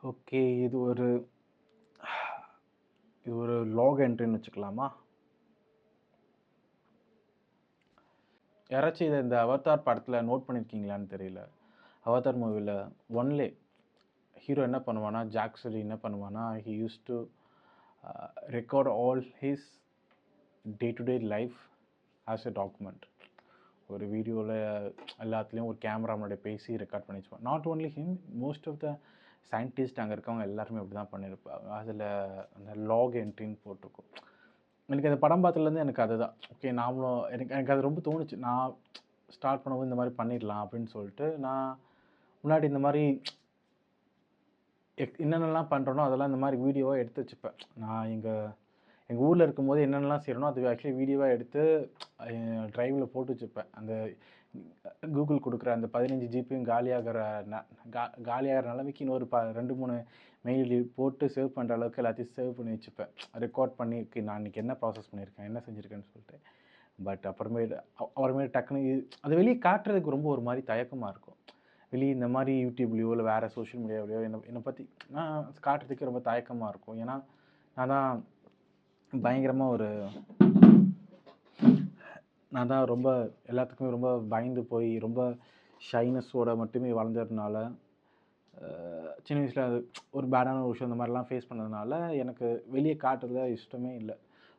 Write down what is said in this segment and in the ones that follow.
Okay, இது ஒரு lock என்ட்ரின்னு வச்சுக்கலாமா? யாராச்சும் இதை இந்த அவதார் படத்தில் நோட் பண்ணியிருக்கீங்களான்னு தெரியல. அவதார் மூவியில் ஒன்லே ஹீரோ என்ன பண்ணுவானா, ஜாக்சரி என்ன பண்ணுவானா, he use to record all his day to day life as a document. ஒரு வீடியோவில் எல்லாத்துலேயும் ஒரு கேமரா முன்னாடி பேசி ரெக்கார்ட் பண்ணி வச்சுப்பான். Not only him, most of the scientist அங்கே இருக்கவங்க எல்லாருமே அப்படி தான் பண்ணியிருப்பாங்க. அதில் அந்த லாக் என்ட்ரின்னு போட்டிருக்கும். எனக்கு அந்த படம் பார்த்ததுலேருந்து எனக்கு அதுதான் ஓகே. நாமளும் எனக்கு அது ரொம்ப தோணுச்சு. நான் ஸ்டார்ட் பண்ணும்போது இந்த மாதிரி பண்ணிடலாம் அப்படின்னு சொல்லிட்டு, நான் முன்னாடி இந்த மாதிரி என்னென்னலாம் பண்ணுறனோ அதெல்லாம் இந்த மாதிரி வீடியோவாக எடுத்து வச்சுப்பேன். நான் எங்கள் ஊரில் இருக்கும்போது என்னென்னலாம் செய்கிறனோ அது ஆக்சுவலி வீடியோவாக எடுத்து ட்ரைவில் போட்டு வச்சுப்பேன். அந்த கூகுள் கொடுக்குற அந்த 15 ஜிபியும் காலியாகிற நிலைமைக்கு இன்னொரு 2-3 மெயில் போட்டு சேவ் பண்ணுற அளவுக்கு எல்லாத்தையும் சேவ் பண்ணி வச்சுப்பேன். ரெக்கார்ட் பண்ணி நான் இன்றைக்கி என்ன ப்ராசஸ் பண்ணியிருக்கேன், என்ன செஞ்சுருக்கேன்னு சொல்லிட்டு. பட் அப்புறமேட்டு டக்குன்னு அது வெளியே காட்டுறதுக்கு ரொம்ப ஒரு மாதிரி தயக்கமாக இருக்கும். வெளியே இந்த மாதிரி யூடியூப்லேயோ இல்லை வேறு சோஷியல் மீடியாவிலையோ என்னை பற்றி நான் காட்டுறதுக்கு ரொம்ப தயக்கமாக இருக்கும். ஏன்னா நான் தான் பயங்கரமாக நான் தான் ரொம்ப எல்லாத்துக்குமே ரொம்ப பயந்து போய் ரொம்ப ஷைனஸோட மட்டுமே வளர்ந்ததுனால, சின்ன வயசில் அது ஒரு பேடான ஒரு விஷயம் இந்த மாதிரிலாம் ஃபேஸ் பண்ணதுனால எனக்கு வெளியே காட்டுறதுல இஷ்டமே இல்லை.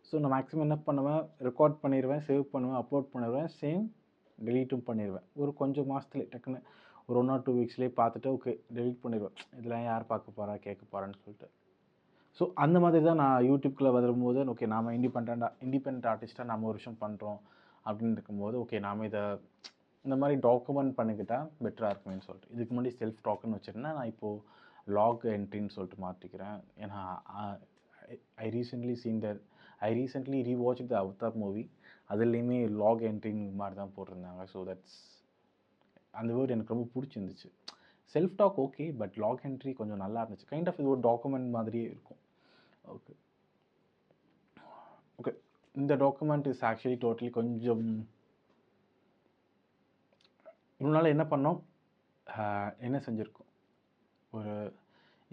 ஸோ நான் மேக்ஸிமம் என்ன பண்ணுவேன், ரெக்கார்ட் பண்ணிடுவேன், சேவ் பண்ணுவேன், அப்லோட் பண்ணிடுவேன், சேம் டெலீட்டும் பண்ணிடுவேன். ஒரு கொஞ்சம் மாதத்துலேயே டக்குன்னு ஒரு 1 or 2 வீக்ஸ்லேயே பார்த்துட்டு ஓகே டெலீட் பண்ணிடுவேன். இதெல்லாம் யார் பார்க்க போகிறா கேட்க போகிறான்னு சொல்லிட்டு. ஸோ அந்த மாதிரி தான் நான் யூடியூப்குள்ளே வரும்போது ஓகே நாம் இண்டிபெண்ட் ஆர்டிஸ்ட்டாக நாம் ஒரு விஷயம் பண்ணுறோம் அப்படின்னு இருக்கும்போது ஓகே நாம் இந்த மாதிரி டாக்குமெண்ட் பண்ணிக்கிட்டால் பெட்டராக இருக்குமேன்னு சொல்லிட்டு இதுக்கு முன்னாடி செல்ஃப் டாக்குன்னு வச்சுருந்தேன். நான் இப்போது லாக் என்ட்ரின்னு சொல்லிட்டு மாற்றிக்கிறேன். ஏன்னா I recently rewatch the Avatar movie. அதுலேயுமே லாக் என்ட்ரின்னு மாதிரி தான் போட்டிருந்தாங்க. ஸோ அந்த வேர்டு எனக்கு ரொம்ப பிடிச்சிருந்துச்சு. Self talk okay, but log entry கொஞ்சம் நல்லா இருந்துச்சு. கைண்ட் ஆஃப் இது ஒரு டாக்குமெண்ட் மாதிரியே இருக்கும். ஓகே ஓகே இந்த டாக்குமெண்ட் இஸ் ஆக்சுவலி டோட்டலி கொஞ்சம் இவ்வளோ நாள் என்ன பண்ணோம், என்ன செஞ்சுருக்கோம், ஒரு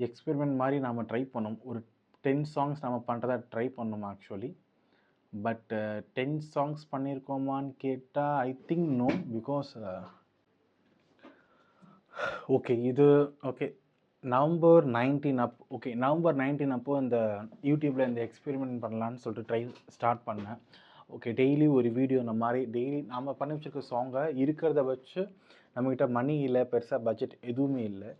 எக்ஸ்பெரிமெண்ட் மாதிரி நாம் ட்ரை பண்ணோம். ஒரு 10 songs நம்ம பண்ணுறதா ட்ரை பண்ணோம் ஆக்சுவலி. பட் 10 songs பண்ணியிருக்கோமான்னு கேட்டால் I think no. Because okay இது ஓகே நவம்பர் 19 நவம்பர் 19 அப்போது இந்த யூடியூப்பில் இந்த எக்ஸ்பெரிமெண்ட் பண்ணலான்னு சொல்லிட்டு ஸ்டார்ட் பண்ணேன். ஓகே டெய்லி ஒரு வீடியோ இந்த மாதிரி டெய்லி நாம் பண்ணி வச்சுருக்க சாங்கை இருக்கிறத வச்சு நம்மக்கிட்ட மணி இல்லை, பெருசாக பட்ஜெட் எதுவுமே இல்லை.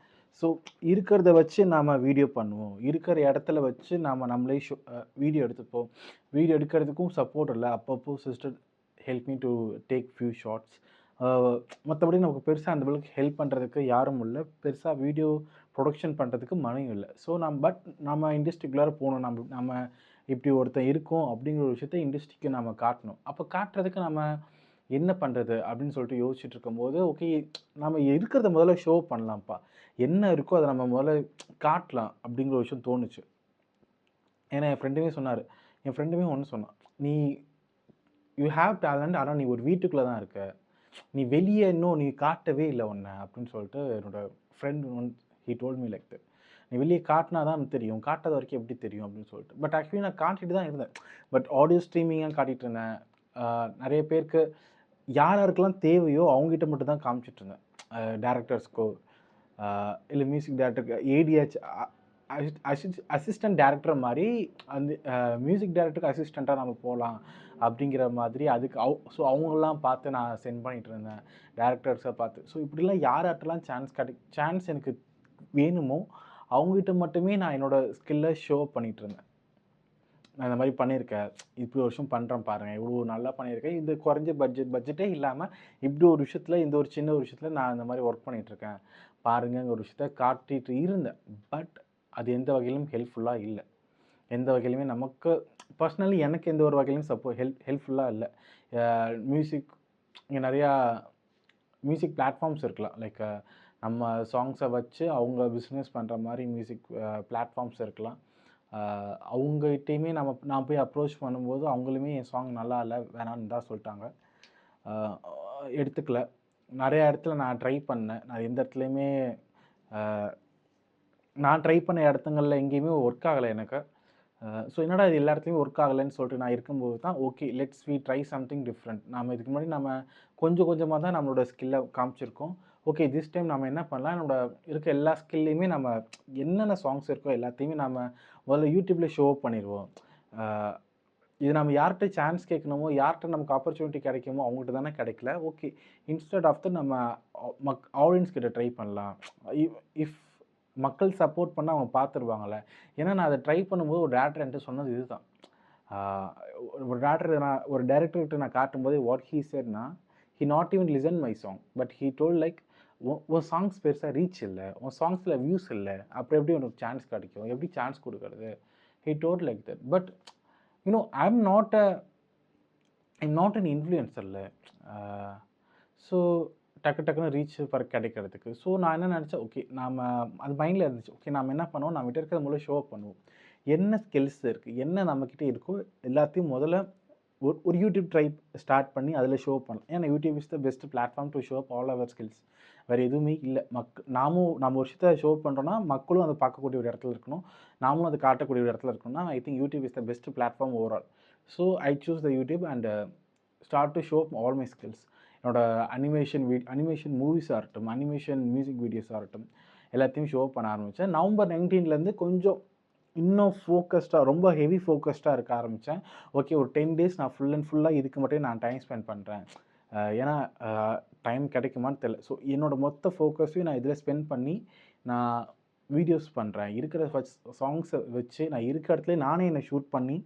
ஸோ இருக்கிறத வச்சு நாம் வீடியோ பண்ணுவோம். இருக்கிற இடத்துல வச்சு நம்மளே வீடியோ எடுத்துப்போம். வீடியோ எடுக்கிறதுக்கும் சப்போர்ட் இல்லை. அப்பப்போ sister help me to take few shots. மற்றபடி நமக்கு பெருசாக அந்தளவுக்கு ஹெல்ப் பண்ணுறதுக்கு யாரும் இல்லை. பெருசாக வீடியோ ப்ரொடக்ஷன் பண்ணுறதுக்கு மணியும் இல்லை. ஸோ நம்ம இண்டஸ்ட்ரிக்குள்ளார போகணும். நம்ம இப்படி ஒருத்தன் இருக்கோம் அப்படிங்கிற ஒரு விஷயத்த இண்டஸ்ட்ரிக்கு நம்ம காட்டணும். அப்போ காட்டுறதுக்கு நம்ம என்ன பண்ணுறது அப்படின்னு சொல்லிட்டு யோசிச்சுட்டு இருக்கும்போது ஓகே நம்ம இருக்கிறத முதல்ல ஷோ பண்ணலாம்ப்பா, என்ன இருக்கோ அதை நம்ம முதல்ல காட்டலாம் அப்படிங்கிற ஒரு விஷயம் தோணுச்சு. ஏன்னா என் ஃப்ரெண்டுமே ஒன்று சொன்னான், நீ யூ ஹாவ் டேலண்ட், ஆனால் நீ ஒரு வீட்டுக்குள்ளே தான் இருக்க, நீ வெளியே இன்னும் நீ காட்டவே இல்லை ஒன்று அப்படின்னு சொல்லிட்டு என்னோட friend he told me like that. நீ வெளியே காட்டினா தான் தெரியும், காட்டாத வரைக்கும் எப்படி தெரியும் அப்படின்னு சொல்லிட்டு. பட் ஆக்சுவலி நான் காட்டிட்டு தான் இருந்தேன். பட் ஆடியோ ஸ்ட்ரீமிங்காக காட்டிகிட்டு இருந்தேன். நிறைய பேருக்கு யாருக்கெல்லாம் தேவையோ அவங்ககிட்ட மட்டும் தான் காமிச்சிட்டு இருந்தேன். டேரக்டர்ஸ்க்கோ இல்லை மியூசிக் டேரக்டருக்கு ஏடிஹெச் அசிஸ்டன்ட் டேரக்டர் மாதிரி அந்த மியூசிக் டேரக்டருக்கு அசிஸ்டண்ட்டாக நம்ம போகலாம் அப்படிங்கிற மாதிரி அதுக்கு ஸோ அவங்களெலாம் பார்த்து நான் சென்ட் பண்ணிகிட்டு இருந்தேன் டேரக்டர்ஸை பார்த்து. ஸோ இப்படிலாம் யார்கிட்டலாம் சான்ஸ் எனக்கு வேணுமோ அவங்ககிட்ட மட்டுமே நான் என்னோடய ஸ்கில்லை ஷோ பண்ணிகிட்டு இருந்தேன். நான் இந்த மாதிரி பண்ணியிருக்கேன், இப்படி ஒரு விஷயம் பண்ணுறேன் பாருங்கள், இவ்வளோ நல்லா பண்ணியிருக்கேன், இந்த குறைஞ்ச பட்ஜெட்டே இல்லாமல் இப்படி ஒரு விஷயத்தில் இந்த ஒரு சின்ன ஒரு விஷயத்தில் நான் இந்த மாதிரி ஒர்க் பண்ணிகிட்ருக்கேன் பாருங்கிற ஒரு விஷயத்த காட்டிகிட்டு இருந்தேன். பட் அது எந்த வகையிலும் ஹெல்ப்ஃபுல்லாக இல்லை. எந்த வகையிலுமே நமக்கு பர்சனலி எனக்கு எந்த ஒரு வகையிலும் ஹெல்ப்ஃபுல்லாக இல்லை. மியூசிக் இங்கே நிறையா மியூசிக் பிளாட்ஃபார்ம்ஸ் இருக்கலாம். லைக் நம்ம சாங்ஸை வச்சு அவங்க பிஸ்னஸ் பண்ணுற மாதிரி மியூசிக் பிளாட்ஃபார்ம்ஸ் இருக்கலாம். அவங்ககிட்டையுமே நான் போய் அப்ரோச் பண்ணும்போது அவங்களுமே என் சாங் நல்லா இல்லை வேணான்னு தான் சொல்லிட்டாங்க. எடுத்துக்கல. நிறைய இடத்துல நான் ட்ரை பண்ணேன். நான் எந்த இடத்துலையுமே நான் ட்ரை பண்ண இடத்துங்களில் எங்கேயுமே ஒர்க் ஆகலை எனக்கு. ஸோ என்னடா இது எல்லா இடத்துலையும் ஒர்க் ஆகலைன்னு சொல்லிட்டு நான் இருக்கும்போது தான் okay let's we try something different. நம்ம இதுக்கு முன்னாடி நம்ம கொஞ்சம் கொஞ்சமாக தான் நம்மளோட ஸ்கில்லை காமிச்சிருக்கோம். ஓகே திஸ் டைம் நம்ம என்ன பண்ணலாம், என்னோட இருக்க எல்லா ஸ்கில்லையுமே நம்ம என்னென்ன சாங்ஸ் இருக்கோ எல்லாத்தையுமே நம்ம முதல்ல யூடியூப்பில் ஷோ அப் பண்ணிடுவோம். இது நம்ம யார்கிட்ட சான்ஸ் கேட்கணுமோ, யார்கிட்ட நமக்கு ஆப்பர்ச்சுனிட்டி கிடைக்குமோ அவங்கள்ட்ட தானே கிடைக்கல. ஓகே இன்ஸ்டெட் ஆஃப் நம்ம ஆடியன்ஸ் கிட்ட ட்ரை பண்ணலாம். இஃப் மக்கள் சப்போர்ட் பண்ணால் அவங்க பார்த்துருவாங்கள்ல. ஏன்னா நான் அதை ட்ரை பண்ணும்போது ஒரு டேரக்டர் என்கிட்ட சொன்னது இதுதான். ஒரு டேரக்டர்கிட்ட நான் காட்டும்போது வாட் ஹீ செட்னா, he not even listen my song but he told like உன் சாங்ஸ் பெருசாக ரீச் இல்லை, உன் சாங்ஸில் வியூஸ் இல்லை, அப்புறம் எப்படி உனக்கு சான்ஸ் கிடைக்கும், எப்படி சான்ஸ் கொடுக்கறது, he told like that. But you know I'm not an இன்ஃப்ளூயன்சர்ல. ஸோ டக்குன்னு ரீச் கிடைக்கிறதுக்கு. ஸோ நான் என்ன நினச்சேன், ஓகே நாம் அது மைண்டில் இருந்துச்சு. ஓகே நாம் என்ன பண்ணுவோம், நம்ம கிட்ட இருக்கிறத முதல்ல ஷோ அப் பண்ணுவோம். என்ன ஸ்கில்ஸ் இருக்குது, என்ன நம்மக்கிட்ட இருக்கோ எல்லாத்தையும் முதல்ல ஒரு யூடியூப் ஸ்டார்ட் பண்ணி அதில் ஷோ பண்ணலாம். ஏன்னா YouTube is the best platform to show up all our skills. வேறு எதுவுமே இல்லை. நாமும் நம்ம ஒரு விஷயத்தை ஷோ பண்ணுறோன்னா மக்களும் அதை பார்க்கக்கூடிய ஒரு இடத்துல இருக்கணும், நாமளும் அதை காட்டக்கூடிய ஒரு இடத்துல இருக்கணும்னா I think YouTube is the best platform overall. So I choose the YouTube and start to show up all my skills. என்னோடய அனிமேஷன் மூவிஸாக இருக்கட்டும், அனிமேஷன் மியூசிக் வீடியோஸாக இருக்கட்டும், எல்லாத்தையும் ஷோ பண்ண ஆரம்பித்தேன். நவம்பர் 19 கொஞ்சம் இன்னும் ஃபோக்கஸ்டாக, ரொம்ப ஹெவி ஃபோக்கஸ்டாக இருக்க ஆரம்பித்தேன். ஓகே ஒரு 10 days நான் ஃபுல்லாக இதுக்கு மட்டும் நான் டைம் ஸ்பெண்ட் பண்ணுறேன். ஏன்னா டைம் கிடைக்குமான்னு தெரியல. ஸோ என்னோடய மொத்த ஃபோக்கஸையும் நான் இதில் ஸ்பெண்ட் பண்ணி நான் வீடியோஸ் பண்ணுறேன். இருக்கிற சாங்ஸை வச்சு நான் இருக்கிற இடத்துல நானே என்னை ஷூட் பண்ணி,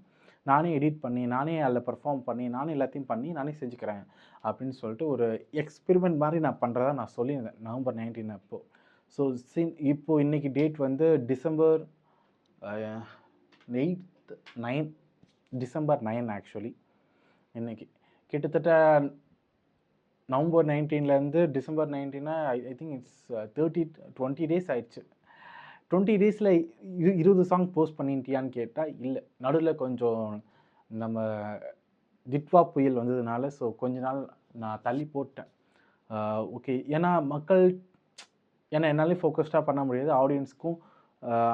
நானே எடிட் பண்ணி, நானே அதில் பெர்ஃபார்ம் பண்ணி, நானே எல்லாத்தையும் பண்ணி நானே செஞ்சுக்கிறேன் அப்படின்னு சொல்லிட்டு ஒரு எக்ஸ்பெரிமெண்ட் மாதிரி நான் பண்ணுறதா நான் சொல்லியிருந்தேன் நவம்பர் 19 அப்போது. ஸோ இப்போது இன்றைக்கி டேட் வந்து டிசம்பர் 9 ஆக்சுவலி. இன்றைக்கி கிட்டத்தட்ட November 19 December 19 I think it's 20 days ஆயிடுச்சு. 20 daysல 20 சாங் போஸ்ட் பண்ணிட்டியான்னு கேட்டால் இல்லை. நடுவில் கொஞ்சம் நம்ம டிட்வா புயல் வந்ததுனால ஸோ கொஞ்ச நாள் நான் தள்ளி போட்டேன். ஓகே ஏன்னா என்னாலையும் ஃபோக்கஸ்டாக பண்ண முடியாது, ஆடியன்ஸ்க்கும்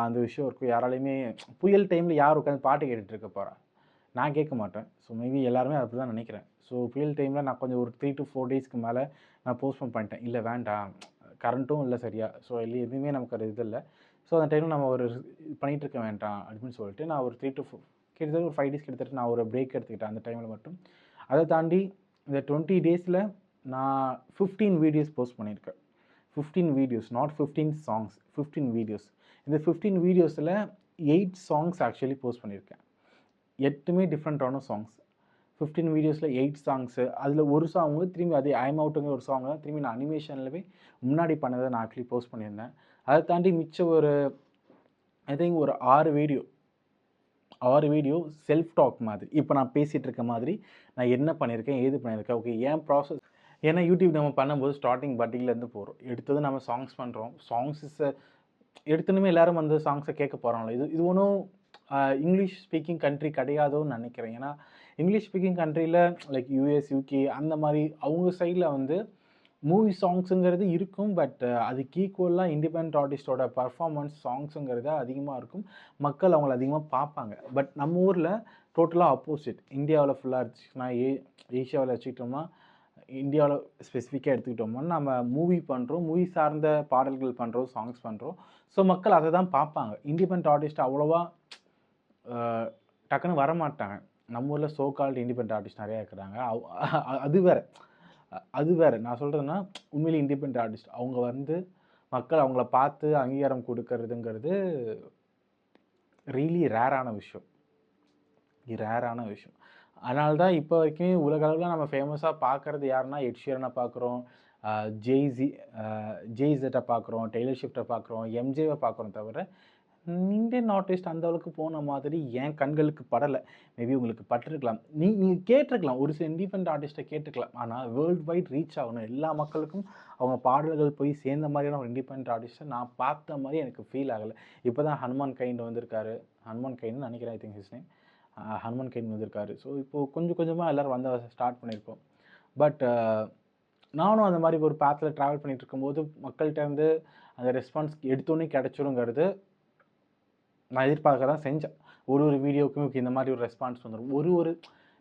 அந்த விஷயம் இருக்கும். யாராலையுமே புயல் டைமில் யார் உட்காந்து பாட்டு கேட்டுட்டு இருக்க போகிறா, நான் கேட்க மாட்டேன். ஸோ மேபி எல்லாருமே அப்படி தான் நினைக்கிறேன். ஸோ புயல் டைமில் நான் கொஞ்சம் ஒரு 3 to 4 daysக்கு மேலே நான் போஸ்ட்போன் பண்ணிட்டேன். இல்லை வேண்டாம், கரண்ட்டும் இல்லை சரியா, ஸோ எதுவுமே நமக்கு அது இது இல்லை. ஸோ அந்த டைமில் நம்ம ஒரு பண்ணிகிட்டு இருக்க வேண்டாம் அப்படின்னு சொல்லிட்டு நான் ஒரு 3 to 4 கிட்டத்தட்ட ஒரு 5 days கிட்டத்தட்ட நான் ஒரு பிரேக் எடுத்துக்கிட்டேன் அந்த டைமில் மட்டும். அதை தாண்டி இந்த 20 daysல நான் 15 வீடியோஸ் போஸ்ட் பண்ணியிருக்கேன். 15 வீடியோஸ், நாட் 15 சாங்ஸ், 15 வீடியோஸ். இந்த 15 வீடியோஸில் 8 சாங்ஸ் ஆக்சுவலி போஸ்ட் பண்ணியிருக்கேன். 8மே டிஃப்ரெண்ட்டான சாங்ஸ். 15 வீடியோஸில் 8 சாங்ஸு. அதில் ஒரு சாங்கு திரும்பி அதே ஐம் அவுட்டுங்கிற ஒரு சாங் தான் திரும்பி நான் அனிமேஷன்லவே முன்னாடி பண்ணதை நான் ஆக்சுவலி போஸ்ட் பண்ணியிருந்தேன். அதை தாண்டி மிச்சம் ஒரு ஐ திங்க் ஒரு 6 வீடியோ செல்ஃப் டாக் மாதிரி. இப்போ நான் பேசிகிட்டு இருக்க மாதிரி நான் என்ன பண்ணியிருக்கேன், ஏது பண்ணியிருக்கேன், ஓகே ஏன் ப்ராசஸ். ஏன்னா யூடியூப் நம்ம பண்ணும்போது ஸ்டார்டிங் பட்டிங்லேருந்து போகிறோம். எடுத்தது நம்ம சாங்ஸ் பண்ணுறோம். எடுத்துனுமே எல்லோரும் வந்து சாங்ஸை கேட்க போகிறாங்களோ, இது ஒன்றும் இங்கிலீஷ் ஸ்பீக்கிங் கண்ட்ரி கிடையாதோன்னு நினைக்கிறேன். ஏன்னா இங்கிலீஷ் ஸ்பீக்கிங் கண்ட்ரியில் லைக் யூஎஸ், யூகே அந்த மாதிரி அவங்க சைடில் வந்து மூவி சாங்ஸுங்கிறது இருக்கும். பட் அதுக்கு ஈக்குவலாக இண்டிபெண்ட் ஆர்டிஸ்டோட பர்ஃபார்மன்ஸ் சாங்ஸுங்கிறது அதிகமாக இருக்கும். மக்கள் அவங்கள அதிகமாக பார்ப்பாங்க. பட் நம்ம ஊரில் டோட்டலாக ஆப்போசிட். இந்தியாவில் ஃபுல்லாக இருந்துச்சுன்னா ஏஷியாவில் வச்சுக்கிட்டோம்னா, இந்தியாவில் ஸ்பெசிஃபிக்காக எடுத்துக்கிட்டோம்னா நம்ம மூவி பண்ணுறோம், மூவி சார்ந்த பாடல்கள் பண்ணுறோம், சாங்ஸ் பண்ணுறோம். ஸோ மக்கள் அதை தான் பார்ப்பாங்க. இண்டிபெண்ட் ஆர்டிஸ்ட் அவ்வளோவா டக்குன்னு வரமாட்டாங்க. நம்ம ஊரில் சோ கால்டு இண்டிபெண்ட் ஆர்டிஸ்ட் நிறையா இருக்கிறாங்க. அது வேறு நான் சொல்கிறதுனா உண்மையிலே இண்டிபெண்ட் ஆர்டிஸ்ட் அவங்க வந்து மக்கள் அவங்கள பார்த்து அங்கீகாரம் கொடுக்கறதுங்கிறது ரியலி ரேரான விஷயம். அதனால தான் இப்போ வரைக்கும் உலக அளவில் நம்ம ஃபேமஸாக பார்க்குறது யாருன்னா எட் ஷீரனை பார்க்குறோம், ஜெய்ஸை பார்க்குறோம், டெய்லர் ஸ்விஃப்ட்டை பார்க்குறோம், எம்ஜேவை பார்க்குறோம். தவிர இந்தியன் ஆர்டிஸ்ட் அந்த அளவுக்கு போன மாதிரி என் கண்களுக்கு படலை. மேபி உங்களுக்கு பட்டிருக்கலாம். நீங்க கேட்டிருக்கலாம். ஒரு சில இண்டிபெண்டன்ட் ஆர்டிஸ்ட்டை கேட்டுருக்கலாம். ஆனால் வேர்ல்டு வைட் ரீச் ஆகணும். எல்லா மக்களுக்கும் அவங்க பாடல்கள் போய் சேர்ந்த மாதிரியான ஒரு இண்டிபெண்டன்ட் ஆர்டிஸ்ட்டை நான் பார்த்த மாதிரி எனக்கு ஃபீல் ஆகலை. இப்போ தான் ஹனுமான் கைண்ட் வந்திருக்காரு. ஹனுமான் கைண்ட்னு நினைக்கிறேன். I think his name. Hanuman kind வந்திருக்காரு. ஸோ இப்போது கொஞ்சம் கொஞ்சமாக எல்லோரும் வந்து ஸ்டார்ட் பண்ணியிருக்கோம். பட் நானும் அந்த மாதிரி ஒரு பாத்தில் ட்ராவல் பண்ணிகிட்டு இருக்கும்போது மக்கள்கிட்ட இருந்து அந்த ரெஸ்பான்ஸ் எடுத்தோன்னே கிடச்சிருங்கிறது நான் எதிர்பார்க்க தான் செஞ்சேன். ஒரு வீடியோவுக்கும் இந்த மாதிரி ஒரு ரெஸ்பான்ஸ் வந்துடும்.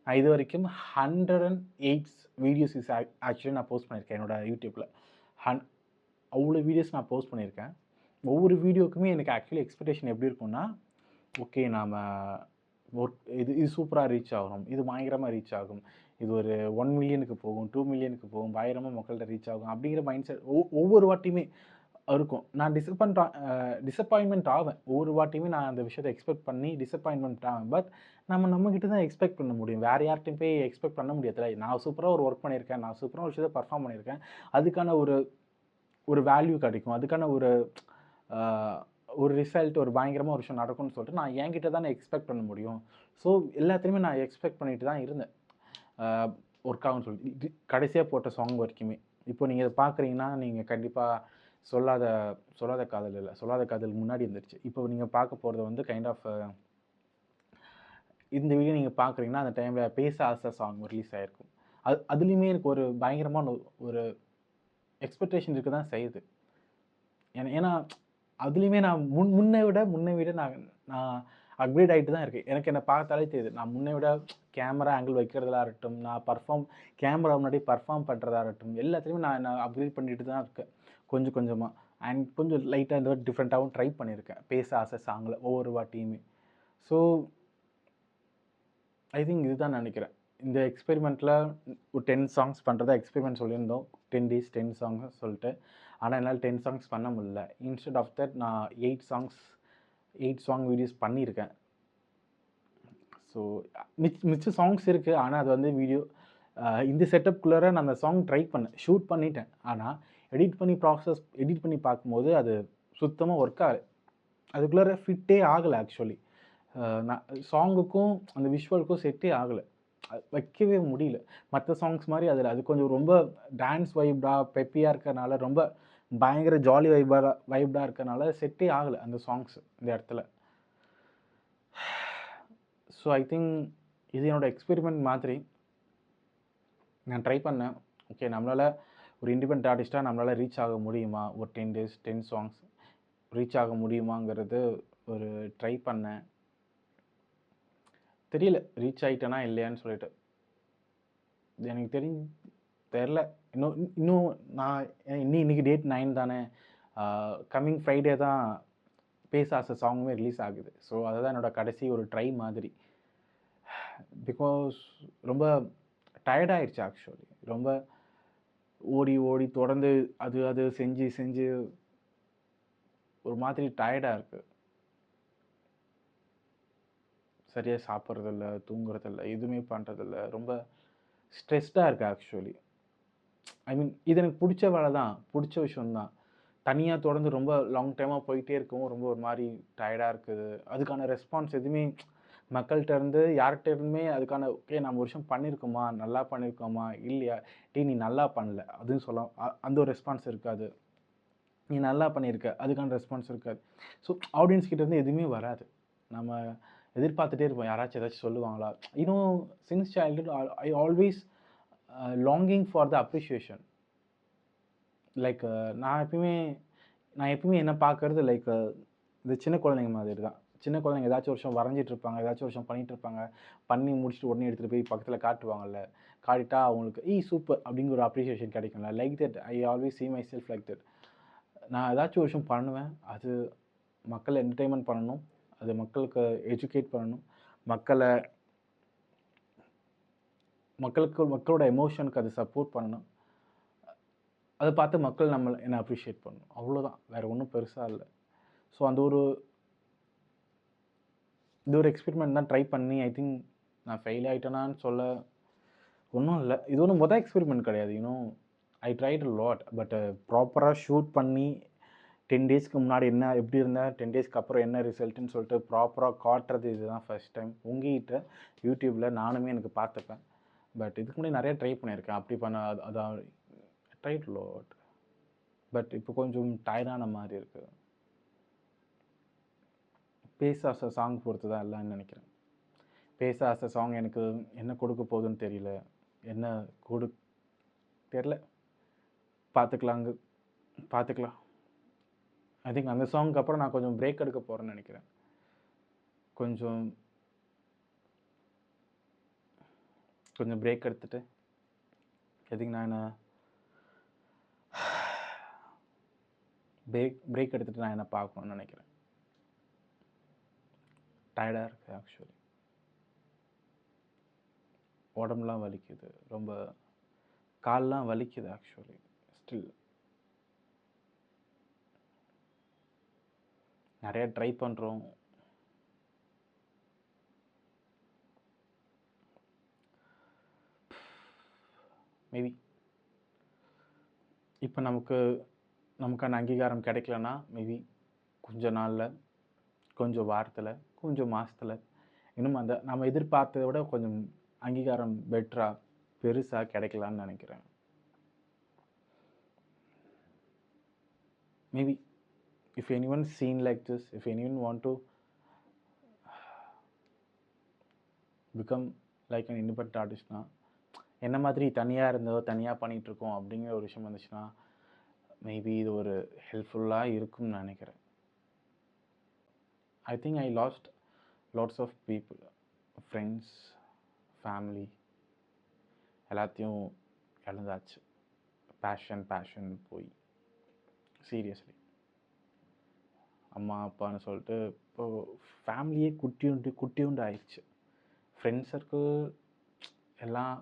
நான் இது வரைக்கும் 108 வீடியோஸ் ஆக்சுவலி நான் போஸ்ட் பண்ணியிருக்கேன் என்னோடய யூடியூப்பில். அவ்வளோ வீடியோஸ் நான் போஸ்ட் பண்ணியிருக்கேன். ஒவ்வொரு வீடியோக்குமே எனக்கு ஆக்சுவலி எக்ஸ்பெக்டேஷன் எப்படி இருக்கும்னா, ஓகே நாம் இது சூப்பராக ரீச் ஆகும், இது பயங்கரமாக ரீச் ஆகும், இது ஒரு 1 மில்லியனுக்கு போகும், 2 மில்லியனுக்கு போகும், பயங்கரமாக மக்கள்கிட்ட ரீச் ஆகும் அப்படிங்கிற மைண்ட் செட் ஒவ்வொரு வாட்டியுமே இருக்கும். நான் டிசப்பாயின்மெண்ட் ஆவேன். ஒவ்வொரு வாட்டியுமே நான் அந்த விஷயத்தை எக்ஸ்பெக்ட் பண்ணி டிசப்பாயின்மெண்ட் ஆவேன். பட் நம்மகிட்ட தான் எக்ஸ்பெக்ட் பண்ண முடியும். வேறு யார்கிட்டையும் போய் எக்ஸ்பெக்ட் பண்ண முடியாதுல்ல. நான் சூப்பராக ஒரு ஒர்க் பண்ணியிருக்கேன், நான் சூப்பராக ஒரு விஷயத்தை பர்ஃபார்ம் பண்ணியிருக்கேன், அதுக்கான ஒரு வேல்யூ கிடைக்கும், அதுக்கான ஒரு ரிசல்ட், ஒரு பயங்கரமாக ஒரு விஷயம் நடக்கும்னு சொல்லிட்டு நான் என்கிட்ட தானே எக்ஸ்பெக்ட் பண்ண முடியும். ஸோ எல்லாத்தையுமே நான் எக்ஸ்பெக்ட் பண்ணிட்டு தான் இருந்தேன். ஒர்க் ஆகும்னு சொல்லிட்டு கடைசியாக போட்ட சாங் வரைக்குமே. இப்போ நீங்கள் இதை பார்க்குறீங்கன்னா நீங்கள் கண்டிப்பாக சொல்லாத காதல் இல்லை, சொல்லாத காதல் முன்னாடி இருந்துருச்சு. இப்போ நீங்கள் பார்க்க போகிறது வந்து கைண்ட் ஆஃப் இந்த வீடியோ நீங்கள் பார்க்குறீங்கன்னா அந்த டைமில் பேச ஆசை சாங் ரிலீஸ் ஆகிருக்கும். அதுலேயுமே எனக்கு ஒரு பயங்கரமான ஒரு எக்ஸ்பெக்டேஷன் இருக்க தான் செய்யுது. ஏன்னா அதுலேயுமே நான் முன்னை விட நான் அப்கிரேட் ஆகிட்டு தான் இருக்கேன். எனக்கு என்னை பார்த்தாலே தெரியுது. நான் முன்னை விட கேமரா ஆங்கிள் வைக்கிறதா இருக்கட்டும், நான் கேமரா முன்னாடி பர்ஃபார்ம் பண்ணுறதா இருக்கட்டும், எல்லாத்துலேயுமே நான் அப்கிரேட் பண்ணிட்டு தான் இருக்கேன் கொஞ்சம் கொஞ்சமாக. அண்ட் கொஞ்சம் லைட்டாக இந்த டிஃப்ரெண்ட்டாகவும் ட்ரை பண்ணியிருக்கேன் பேச ஆசை சாங்கில் ஒவ்வொரு வாட்டியுமே. ஸோ ஐ திங்க் இதுதான் நினைக்கிறேன். இந்த எக்ஸ்பெரிமெண்ட்டில் ஒரு 10 சாங்ஸ் பண்ணுறதா எக்ஸ்பெரிமெண்ட் சொல்லியிருந்தோம். 10 days 10 சாங்ஸ் சொல்லிட்டு. ஆனால் என்னால் 10 சாங்ஸ் பண்ண முடியல. இன்ஸ்டெட் ஆஃப் தட் நான் 8 சாங் வீடியோஸ் பண்ணியிருக்கேன். ஸோ மிச்ச சாங்ஸ் இருக்குது. ஆனால் அது வந்து வீடியோ இந்த செட்டப்குள்ளார நான் அந்த சாங் ட்ரை பண்ணேன், ஷூட் பண்ணிட்டேன். ஆனால் எடிட் பண்ணி பார்க்கும்போது அது சுத்தமாக ஒர்க் ஆகலை. அதுக்குள்ளார ஃபிட்டே ஆகலை ஆக்சுவலி. நான் சாங்குக்கும் அந்த விஷுவலுக்கும் செட்டே ஆகலை, வைக்கவே முடியல. மற்ற சாங்ஸ் மாதிரி அது கொஞ்சம் ரொம்ப டான்ஸ் வைப்டாக பெப்பியாக இருக்கிறனால, ரொம்ப பயங்கர ஜாலி வைப்டாக இருக்கிறனால செட்டே ஆகலை அந்த சாங்ஸ் இந்த இடத்துல. ஸோ ஐ திங்க் இது என்னோடய எக்ஸ்பெரிமெண்ட் மாதிரி நான் ட்ரை பண்ணேன். ஓகே, நம்மளால் ஒரு இண்டிபெண்டன்ட் ஆர்டிஸ்ட்டாக நம்மளால் ரீச் ஆக முடியுமா, ஒரு 10 days 10 சாங்ஸ் ரீச் ஆக முடியுமாங்கிறது ஒரு ட்ரை பண்ணேன். தெரியல ரீச் ஆகிட்டேனா இல்லையான்னு சொல்லிட்டு. எனக்கு தெரில. இன்னும் நான் இன்னைக்கு டேட் 9 தானே, கம்மிங் ஃப்ரைடே தான் பேச ஆசை சாங்குமே ரிலீஸ் ஆகுது. ஸோ அதுதான் என்னோடய கடைசி ஒரு ட்ரை மாதிரி. பிகாஸ் ரொம்ப டயர்டாகிடுச்சு ஆக்சுவலி. ரொம்ப ஓடி தொடர்ந்து அது செஞ்சு ஒரு மாதிரி டயர்டாக இருக்குது. சரியாக சாப்பிட்றதில்ல, தூங்குறதில்ல, எதுவுமே பண்ணுறதில்ல. ரொம்ப ஸ்ட்ரெஸ்டாக இருக்குது ஆக்சுவலி. ஐ மீன் இது எனக்கு பிடிச்ச வேலை தான், பிடிச்ச விஷயந்தான். தனியாக தொடர்ந்து ரொம்ப லாங் டைமாக போயிட்டே இருக்கவும் ரொம்ப ஒரு மாதிரி டயர்டாக இருக்குது. அதுக்கான ரெஸ்பான்ஸ் எதுவுமே மக்கள்கிட்ட இருந்து யார்கிட்ட இருந்துமே அதுக்கான ஓகே நம்ம ஒரு விஷயம் பண்ணியிருக்கோமா, நல்லா பண்ணியிருக்கோமா, இல்லையா, நீ நல்லா பண்ணல அதுவும் சொல்ல அந்த ஒரு ரெஸ்பான்ஸ் இருக்காது. நீ நல்லா பண்ணியிருக்க அதுக்கான ரெஸ்பான்ஸ் இருக்காது. ஸோ ஆடியன்ஸ் கிட்டேருந்து எதுவுமே வராது. நம்ம எதிர்பார்த்துட்டே இருப்போம் யாராச்சும் ஏதாச்சும் சொல்லுவாங்களா. இன்னும் since childhood I always longing for the appreciation. Like நான் எப்பயுமே என்ன பார்க்குறது லைக் இந்த சின்ன குழந்தைங்க மாதிரி தான். சின்ன குழந்தைங்க ஏதாச்சும் ஒரு விஷயம் வரைஞ்சிட்டு இருப்பாங்க, ஏதாச்சும் ஒரு விஷயம் பண்ணிகிட்டு இருப்பாங்க, பண்ணி முடிச்சுட்டு உடனே எடுத்துகிட்டு போய் பக்கத்தில் காட்டுவாங்கல்ல, காட்டிட்டா அவங்களுக்கு சூப்பர் அப்படிங்கிற ஒரு அப்ரிஷியேஷன் கிடைக்கும்ல. Like that I always see my self like that. நான் ஏதாச்சும் ஒரு விஷயம் பண்ணுவேன், அது மக்களை என்டர்டெயின்மெண்ட் பண்ணணும், அது மக்களுக்கு எஜுகேட் பண்ணணும், மக்களோட எமோஷனுக்கு அது சப்போர்ட் பண்ணணும். அதை பார்த்து மக்கள் என்னை அப்ரிஷியேட் பண்ணணும், அவ்வளோதான். வேறு ஒன்றும் பெருசாக இல்லை. ஸோ இது ஒரு எக்ஸ்பெரிமெண்ட் தான் ட்ரை பண்ணி ஐ திங்க் நான் ஃபெயில் ஆகிட்டேனான்னு சொல்ல ஒன்றும் இல்லை. இது ஒன்றும் மொதல் எக்ஸ்பெரிமெண்ட் கிடையாது. I tried a lot. But ப்ராப்பராக ஷூட் பண்ணி 10 டேஸ்க்கு முன்னாடி என்ன எப்படி இருந்தேன், 10 டேஸ்க்கு அப்புறம் என்ன ரிசல்ட்டுன்னு சொல்லிட்டு ப்ராப்பராக காட்டுறது இதுதான் ஃபர்ஸ்ட் டைம் உங்ககிட்ட யூடியூப்பில். நானுமே எனக்கு பார்த்துப்பேன். பட் இதுக்கு முன்னாடி நிறைய ட்ரை பண்ணியிருக்கேன். அப்படி பண்ண அதான் ட்ரைட் லோட். பட் இப்போ கொஞ்சம் டயர்டான மாதிரி இருக்குது. பேஸ் ஆஸ் அ சாங் பொறுத்து தான் எல்லாம்னு நினைக்கிறேன். பேஸ் ஆஸ் அ சாங் எனக்கு என்ன கொடுக்க போகுதுன்னு தெரியல. என்ன தெரில. பார்த்துக்கலாம். ஐ திங்க் அந்த சாங்க்கு அப்புறம் நான் கொஞ்சம் பிரேக் எடுக்க போகிறேன்னு நினைக்கிறேன். கொஞ்சம் பிரேக் எடுத்துகிட்டு ஐ திங்க் நான் பிரேக் எடுத்துகிட்டு நான் என்ன பார்க்கணும்னு நினைக்கிறேன். டயர்டாக இருக்குது ஆக்சுவலி. உடம்புலாம் வலிக்குது, ரொம்ப கால்லாம் வலிக்குது ஆக்சுவலி. ஸ்டில் நிறைய ட்ரை பண்ணுறோம். மேபி இப்போ நமக்கான அங்கீகாரம் கிடைக்கலன்னா மேபி கொஞ்சம் நாளில், கொஞ்சம் வாரத்தில், கொஞ்சம் மாதத்தில் இன்னும் அந்த நம்ம எதிர்பார்த்ததை விட கொஞ்சம் அங்கீகாரம் பெட்டராக பெருசாக கிடைக்கலான்னு நினைக்கிறேன். Maybe if anyone seen like this, if anyone want to become like an independent artistனா, என்ன மாதிரி தனியாக பண்ணிகிட்ருக்கோம் அப்படிங்கிற ஒரு விஷயம் வந்துச்சுன்னா மேபி இது ஒரு ஹெல்ப்ஃபுல்லாக இருக்கும்னு நினைக்கிறேன். I think I lost lots of people, friends, family எல்லாத்தையும் இழந்தாச்சு. பேஷன் போய் சீரியஸ்லி அம்மா அப்பான்னு சொல்லிட்டு இப்போது ஃபேமிலியே குட்டியுண்டு ஆயிடுச்சு. ஃப்ரெண்ட்ஸ் சர்க்கிள் எல்லாம்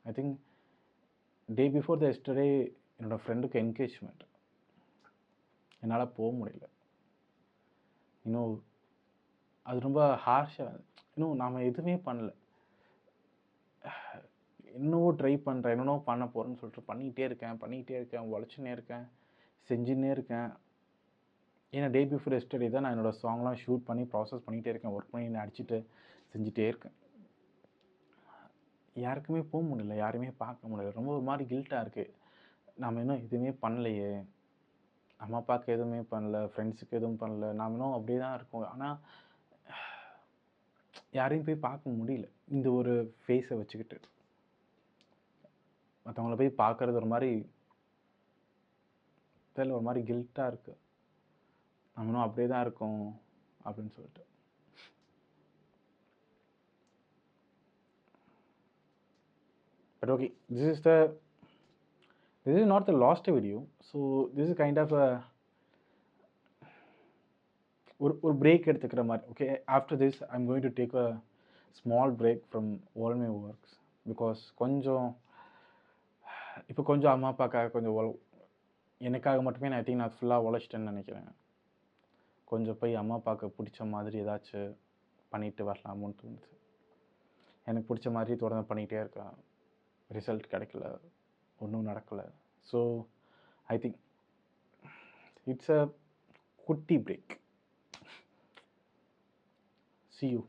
I think day before the yesterday என்னோடய ஃப்ரெண்டுக்கு என்கேஜ்மெண்ட். என்னால் போக முடியல. இன்னும் அது ரொம்ப ஹார்ஷாக. இன்னும் நாம் எதுவுமே பண்ணல. இன்னும் ட்ரை பண்ணுறேன், என்னென்னோ பண்ண போகிறேன்னு சொல்லிட்டு பண்ணிகிட்டே இருக்கேன், உழைச்சின்னே இருக்கேன், செஞ்சுன்னே இருக்கேன். ஏன்னா டே பிஃபோர் எஸ்டர்டே தான் நான் என்னோடய சாங்லாம் ஷூட் பண்ணி ப்ராசஸ் பண்ணிகிட்டே இருக்கேன், ஒர்க் பண்ணி அடிச்சுட்டு செஞ்சுட்டே இருக்கேன். யாருக்குமே போக முடியல, யாருமே பார்க்க முடியல. ரொம்ப ஒரு மாதிரி கில்ட்டாக இருக்குது. நாம் இன்னும் எதுவுமே பண்ணலையே, அம்மா அப்பாவுக்கு எதுவுமே பண்ணல, ஃப்ரெண்ட்ஸுக்கு எதுவும் பண்ணல, நாம் இன்னும் அப்படியே தான் இருக்கோம். ஆனால் யாரையும் போய் பார்க்க முடியல. இந்த ஒரு ஃபேஸை வச்சுக்கிட்டு மற்றவங்கள போய் பார்க்குறது ஒரு மாதிரி தெரியல, ஒரு மாதிரி கில்ட்டாக இருக்குது. நம்ம இன்னும் அப்படியே தான் இருக்கோம் அப்படின்னு சொல்லிட்டு. But okay, this is not the last video. So this is kind of a ஒரு பிரேக் எடுத்துக்கிற மாதிரி. Okay, after this I am going to take a small break from all my works. Because இப்போ கொஞ்சம் அம்மா அப்பாக்காக கொஞ்சம் எனக்காக மட்டுமே நான் ஐ திங்க் நான் ஃபுல்லாக உழைச்சிட்டேன்னு நினைக்கிறேன். கொஞ்சம் போய் அம்மா அப்பாவுக்கு பிடிச்ச மாதிரி ஏதாச்சும் பண்ணிட்டு வரலாமோன்னு தோணுது. எனக்கு பிடிச்ச மாதிரி தொடர்ந்து பண்ணிகிட்டே இருக்கேன், ரிசல்ட் கிடைக்கல, ஒன்றும் நடக்கலை. So I think it's a குட்டி பிரேக். See you.